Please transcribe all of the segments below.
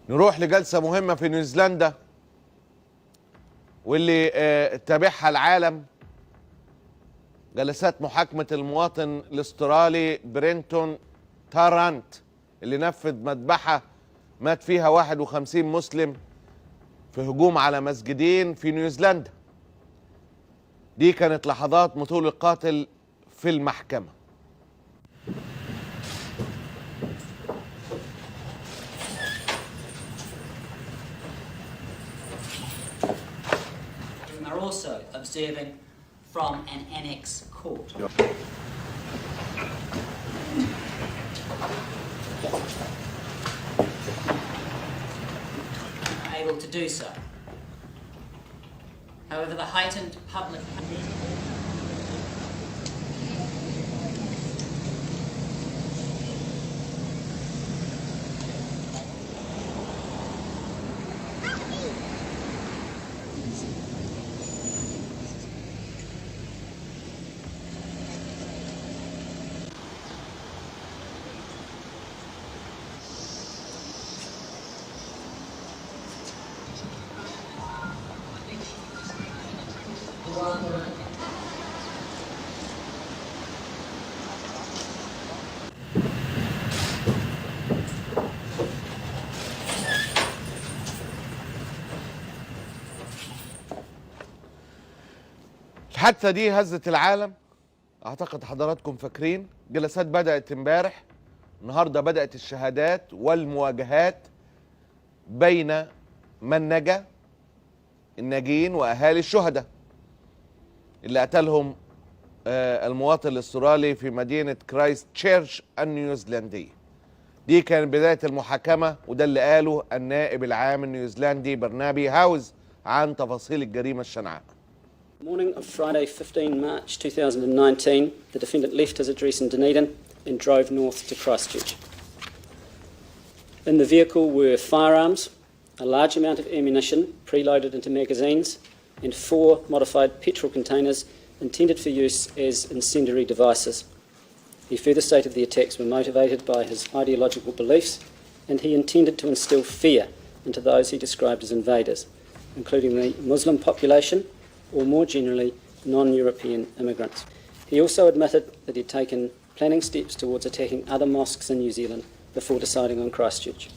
نروح لجلسة مهمة في نيوزيلندا واللي تابعها العالم. جلسات محاكمة المواطن الاسترالي برينتون تارانت اللي نفذ مذبحة مات فيها 51 مسلم في هجوم على مسجدين في نيوزيلندا. دي كانت لحظات مطول القاتل في المحكمة. Are also observing from an annex court. Able to do so. However, the heightened public الحادثة دي هزت العالم. اعتقد حضراتكم فاكرين جلسات بدأت امبارح، النهارده بدأت الشهادات والمواجهات بين من نجا الناجين واهالي الشهداء اللي قتلهم المواطن الاسترالي في مدينة كرايستشيرش النيوزيلندية. دي كانت بداية المحاكمة، وده اللي قاله النائب العام النيوزيلندي برنابي هاوز عن تفاصيل الجريمة الشنعاء. Morning of Friday, 15 March 2019, the defendant left his address in Dunedin and drove north to Christchurch. In the vehicle were firearms, a large amount of ammunition preloaded into magazines, and 4 modified petrol containers intended for use as incendiary devices. He further stated the attacks were motivated by his ideological beliefs, and he intended to instill fear into those he described as invaders, including the Muslim population, or more generally, non-European immigrants. He also admitted that he'd taken planning steps towards attacking other mosques in New Zealand before deciding on Christchurch.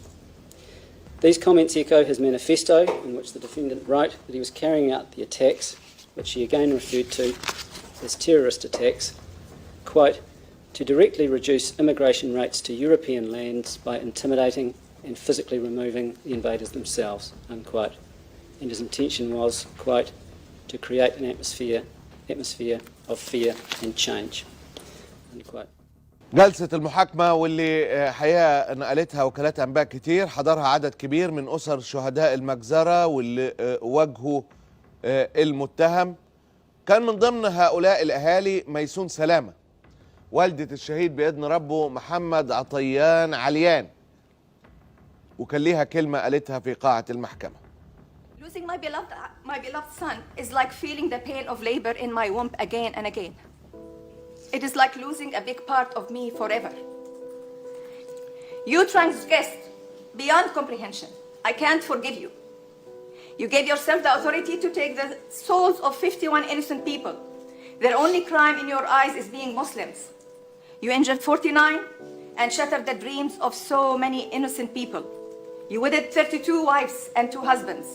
These comments echo his manifesto, in which the defendant wrote that he was carrying out the attacks, which he again referred to as terrorist attacks, quote, to directly reduce immigration rates to European lands by intimidating and physically removing the invaders themselves, unquote. And his intention was, quote, to create an atmosphere of fear and change. Unquote. جلسة المحاكمة واللي حقيقة نقلتها وكالات أنباء كتير، حضرها عدد كبير من أسر شهداء المجزرة واللي واجهوا المتهم. كان من ضمن هؤلاء الأهالي ميسون سلامة، والدة الشهيد بإذن ربه محمد عطيان عليان، وكان ليها كلمة قالتها في قاعة المحكمة. Losing my beloved son is like feeling the pain of labor in my womb again and again. It is like losing a big part of me forever. You transgressed beyond comprehension. I can't forgive you. You gave yourself the authority to take the souls of 51 innocent people. Their only crime in your eyes is being Muslims. You injured 49 and shattered the dreams of so many innocent people. You wedded 32 wives and 2 husbands.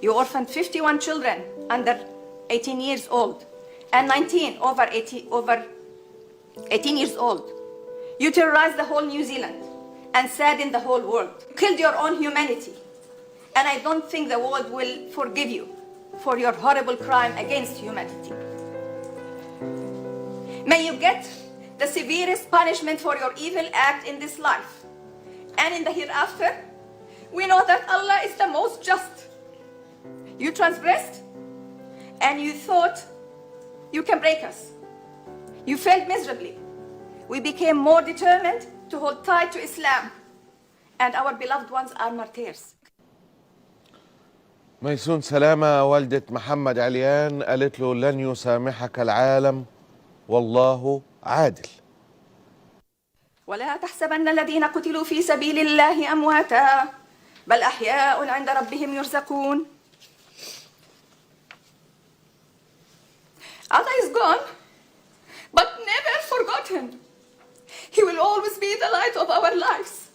You orphaned 51 children under 18 years old and 19 over 18 years old. You terrorized the whole New Zealand and saddened the whole world. You killed your own humanity. And I don't think the world will forgive you for your horrible crime against humanity. May you get the severest punishment for your evil act in this life. And in the hereafter, we know that Allah is the most just. You transgressed and you thought you can break us. You failed miserably. We became more determined to hold tight to Islam, and our beloved ones are martyrs. ميسون سلامة والدة محمد عليان قالت له لن يسامحك العالم والله عادل. ولا تحسبن الذين قتلوا في سبيل الله أمواتا بل أحياء عند ربهم يرزقون. Allah is gone, but never forgotten. He will always be the light of our lives,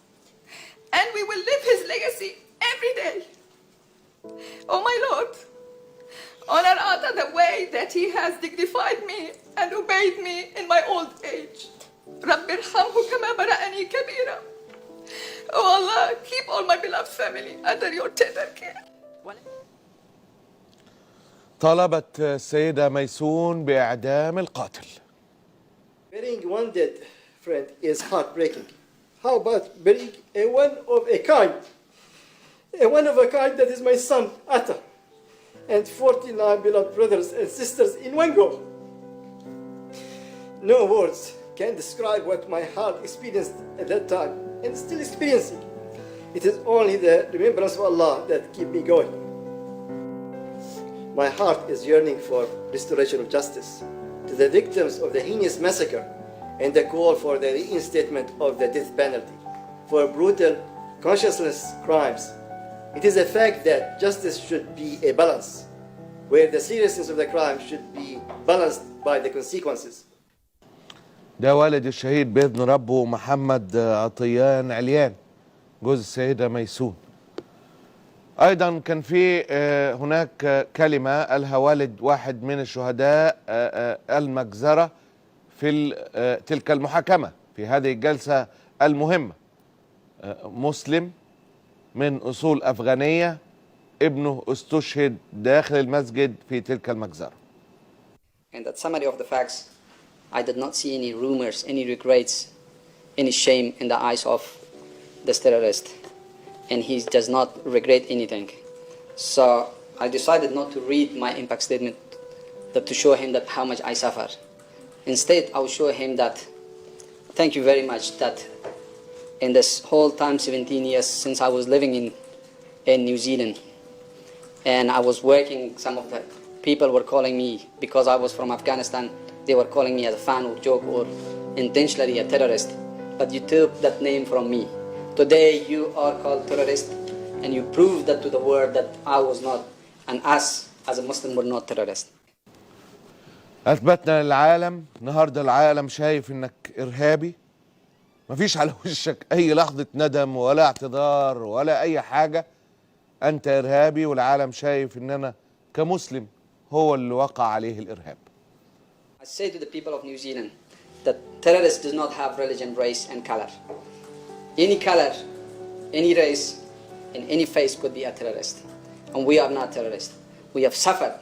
and we will live his legacy every day. Oh my Lord, honor Allah the way that he has dignified me and obeyed me in my old age. رب ارحمه كما برأني كبيرا. Oh Allah, keep all my beloved family under your tender care. طالبت السيدة ميسون بإعدام القاتل. Burying one dead friend is heartbreaking. How about burying a one of a kind? A one of a kind that is my son, Atta, and 49 beloved brothers and sisters in one go. No words can describe what my heart experienced at that time and still experiencing. It is only the remembrance of Allah that keep me going. My heart is yearning for restoration of justice to the victims of the heinous massacre and the call for the reinstatement of the death penalty for brutal conscienceless crimes. It is a fact that justice should be a balance, where the seriousness of the crime should be balanced by the consequences. ده والد الشهيد بإذن ربه محمد عطيان عليان جوز السيدة ميسون. أيضا كان في هناك كلمة قالها والد واحد من الشهداء المجزرة في تلك المحاكمة في هذه الجلسة المهمة. مسلم من أصول أفغانية ابنه استشهد داخل المسجد في تلك المجزرة. And that summary of the facts, I did not see any rumors, any regrets, any shame in the eyes of this terrorist. And he does not regret anything. So I decided not to read my impact statement to show him that how much I suffer. Instead, I will show him that thank you very much that in this whole time, 17 years since I was living in New Zealand, and I was working, some of the people were calling me, because I was from Afghanistan, they were calling me as a fan or joke or intentionally a terrorist. But you took that name from me. Today you are called terrorist, and you prove that to the world that I was not, and us as a Muslim were not terrorists. أثبتنا للعالم النهارده، العالم شايف إنك إرهابي، مفيش على وشك أي لحظة ندم ولا اعتذار ولا أي حاجة. أنت إرهابي، والعالم شايف إن أنا كمسلم هو اللي وقع عليه الإرهاب. I say to the people of New Zealand that terrorists do not have religion, race, and color. Any color, any race, and any face could be a terrorist. And we are not terrorists. We have suffered,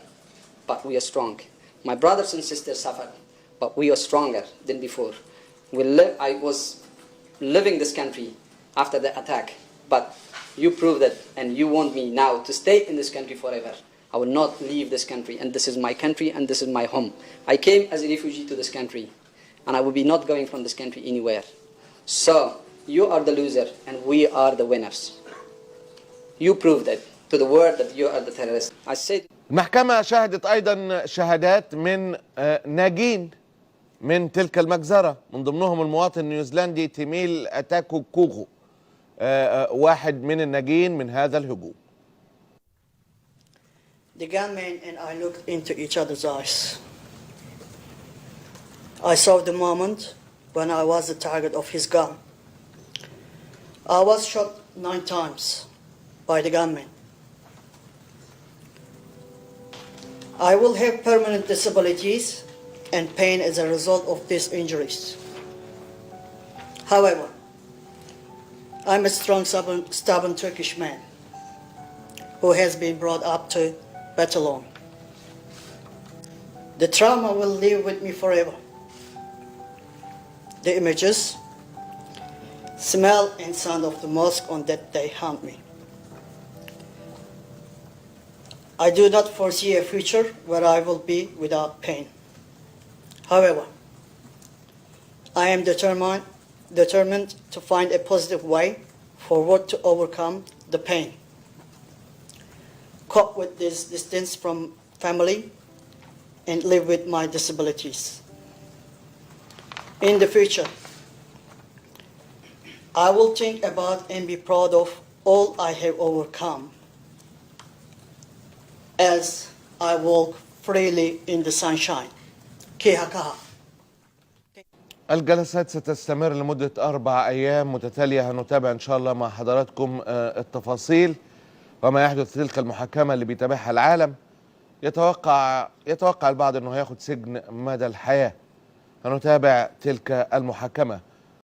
but we are strong. My brothers and sisters suffered, but we are stronger than before. I was living this country after the attack, but you proved it, and you want me now to stay in this country forever. I will not leave this country, and this is my country, and this is my home. I came as a refugee to this country, and I will be not going from this country anywhere. So, you are the loser, and we are the winners. You proved it to the world that you are the terrorist. I said. المحكمة شهدت أيضا شهادات من ناجين من تلك المجزرة، من ضمنهم المواطن النيوزيلندي تيميل أتاكو كوغو، واحد من الناجين من هذا الهجوم. The gunman and I looked into each other's eyes. I saw the moment when I was the target of his gun. I was shot 9 times by the gunman. I will have permanent disabilities and pain as a result of these injuries. However, I'm a strong, stubborn Turkish man who has been brought up to battle alone. The trauma will live with me forever. The images, smell and sound of the mosque on that day haunt me. I do not foresee a future where I will be without pain. However, I am determined to find a positive way forward to overcome the pain, cope with this distance from family, and live with my disabilities. In the future, I will think about and be proud of all I have overcome as I walk freely in the sunshine. Kihakaha. الجلسات ستستمر لمدة 4 أيام متتالية. هنتابع إن شاء الله مع حضراتكم التفاصيل وما يحدث في تلك المحاكمة اللي بيتابعها العالم. يتوقع البعض أنه هياخد سجن مدى الحياة. هنتابع تلك المحاكمة